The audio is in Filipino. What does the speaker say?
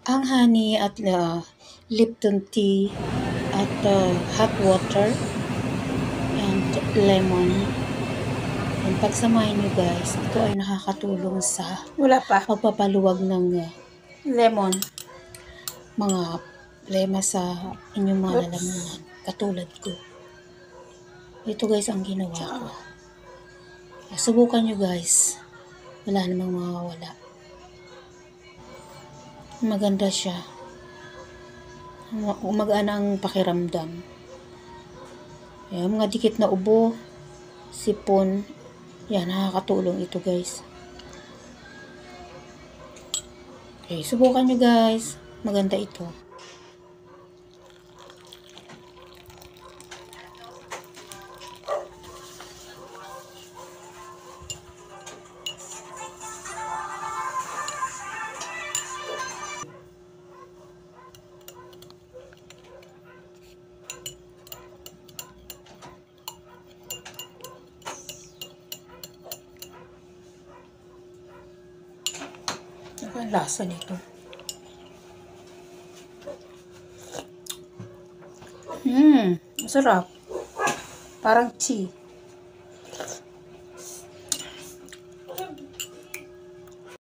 Ang honey at Lipton tea at hot water and lemon. And pagsamahin nyo guys, ito ay nakakatulong sa pagpapaluwag ng Lemon. mga problema sa inyong mga lalamunan. Katulad ko. Ito guys ang ginawa ko. Subukan nyo guys. Wala namang mawawala. Maganda siya. Umagaan ang pakiramdam. Ayan, mga dikit na ubo, sipon. Yan, nakakatulong ito guys. Okay, subukan nyo guys. Maganda ito. Ang lasa nito. Masarap. Parang tea.